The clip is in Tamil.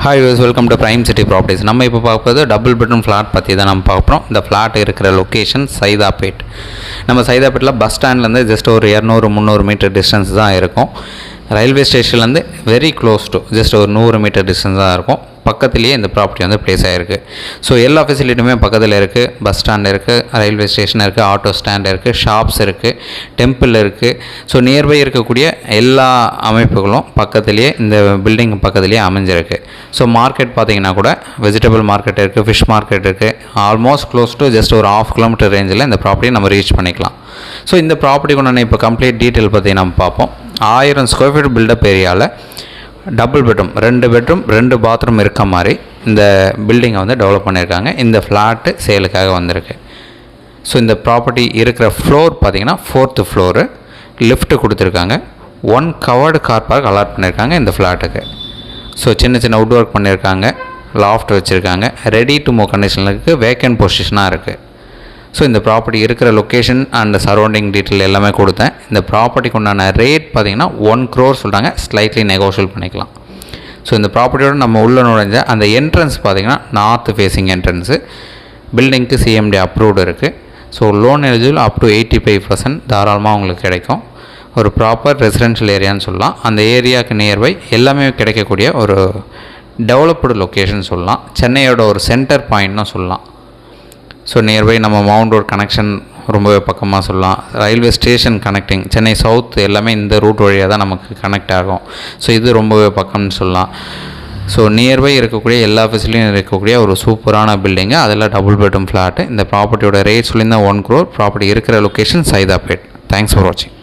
Hi use welcome to prime city properties. நம்ம இப்போ பார்ப்பது டபுள் பெட்ரூம் ஃப்ளாட் பற்றி தான் நம்ம பார்க்குறோம். இந்த ஃப்ளாட் இருக்கிற லொக்கேஷன் சைதாப்பேட். நம்ம சைதாப்பேட்டில் பஸ் ஸ்டாண்ட்லேருந்து ஜஸ்ட் ஒரு 200-300 மீட்டர் டிஸ்டன்ஸ் தான் இருக்கும். ரயில்வே ஸ்டேஷன்லேருந்து வெரி க்ளோஸ் டு ஜஸ்ட் ஒரு 100 மீட்டர் டிஸ்டன்ஸ் தான் இருக்கும். பக்கத்துலேயே இந்த ப்ராப்பர்ட்டி வந்து ப்ளேஸ் ஆகிருக்கு. ஸோ எல்லா ஃபெசிலிட்டியுமே பக்கத்தில் இருக்குது. பஸ் ஸ்டாண்ட் இருக்குது, ரயில்வே ஸ்டேஷன் இருக்குது, ஆட்டோ ஸ்டாண்ட் இருக்குது, ஷாப்ஸ் இருக்குது, டெம்பிள் இருக்குது. ஸோ நியர்பை இருக்கக்கூடிய எல்லா அமைப்புகளும் பக்கத்துலேயே இந்த பில்டிங் பக்கத்துலேயே அமைஞ்சிருக்கு. ஸோ மார்க்கெட் பார்த்திங்கன்னா கூட வெஜிடபிள் மார்க்கெட் இருக்குது, ஃபிஷ் மார்க்கெட் இருக்குது. ஆல்மோஸ்ட் க்ளோஸ் டு ஜஸ்ட் ஒரு 1/2 கிலோமீட்டர் ரேஞ்சில் இந்த ப்ராப்பர்ட்டியை நம்ம ரீச் பண்ணிக்கலாம். ஸோ இந்த ப்ராப்பர்ட்டி கொண்டு இப்போ கம்ப்ளீட் டீட்டெயில் பற்றி நம்ம பார்ப்போம். 1000 ஸ்கொயர் ஃபீட் பில்டப் ஏரியாவில் டபுள் பெட்ரூம் 2 பெட்ரூம் 2 பாத்ரூம் இருக்க மாதிரி இந்த பில்டிங்கை வந்து டெவலப் பண்ணியிருக்காங்க. இந்த ஃப்ளாட்டு சேலுக்காக வந்திருக்கு. ஸோ இந்த ப்ராப்பர்ட்டி இருக்கிற ஃப்ளோர் பார்த்திங்கன்னா 4th ஃப்ளோரு. லிஃப்ட்டு கொடுத்துருக்காங்க. 1 கவர்டு கார் பார்க் அலாட் பண்ணியிருக்காங்க இந்த ஃப்ளாட்டுக்கு. ஸோ சின்ன சின்ன வுட் ஒர்க் பண்ணியிருக்காங்க. லாஃப்ட் வச்சுருக்காங்க. ரெடி டு மூவ் கண்டிஷனில் இருக்குது. வேக்கன்ட் பொசிஷனாக இருக்குது. ஸோ இந்த ப்ராப்பர்ட்டி இருக்கிற லொக்கேஷன் அண்ட் சரௌண்டிங் டீட்டெயில் எல்லாமே கொடுத்தேன். இந்த ப்ராப்பர்ட்டிக்கு உண்டான ரேட் பார்த்திங்கன்னா 1 crore சொல்கிறாங்க. ஸ்லைட்லி நெகோஷியல் பண்ணிக்கலாம். ஸோ இந்த ப்ராப்பர்ட்டியோட நம்ம உள்ள நுழைஞ்ச அந்த என்ட்ரன்ஸ் பார்த்திங்கன்னா நார்த் ஃபேஸிங் என்ட்ரன்ஸு. பில்டிங்க்கு CMD அப்ரூவ்டு இருக்குது. So loan eligible up to 85% தாராளமாக உங்களுக்கு கிடைக்கும். ஒரு ப்ராப்பர் ரெசிடென்ஷியல் ஏரியான்னு சொல்லலாம். அந்த ஏரியாவுக்கு நியர்பை எல்லாமே கிடைக்கக்கூடிய ஒரு டெவலப்டு லொக்கேஷன் சொல்லலாம். சென்னையோட ஒரு சென்டர் பாயிண்ட்னு சொல்லலாம். ஸோ நியர்பை நம்ம மவுண்ட் ரோட் கனெக்ஷன் ரொம்பவே பக்கமாக சொல்லலாம். Railway station connecting Chennai south எல்லாமே இந்த ரூட் வழியாக தான் நமக்கு கனெக்ட் ஆகும். ஸோ இது ரொம்பவே பக்கம்னு சொல்லலாம். ஸோ நியர்பை இருக்கக்கூடிய எல்லா ஃபெசிலிட்டியும் இருக்கக்கூடிய ஒரு சூப்பரான பில்டிங்கு. அதில் டபுள் பெட்ரூம் ஃப்ளாட்டு. இந்த ப்ராப்பர்ட்டியோட ரேட் சொல்லியிருந்தால் 1 crore. ப்ராப்பர்ட்டி இருக்கிற லொக்கேஷன் சைதாப்பேட். தேங்க்ஸ் ஃபார் வாட்சிங்.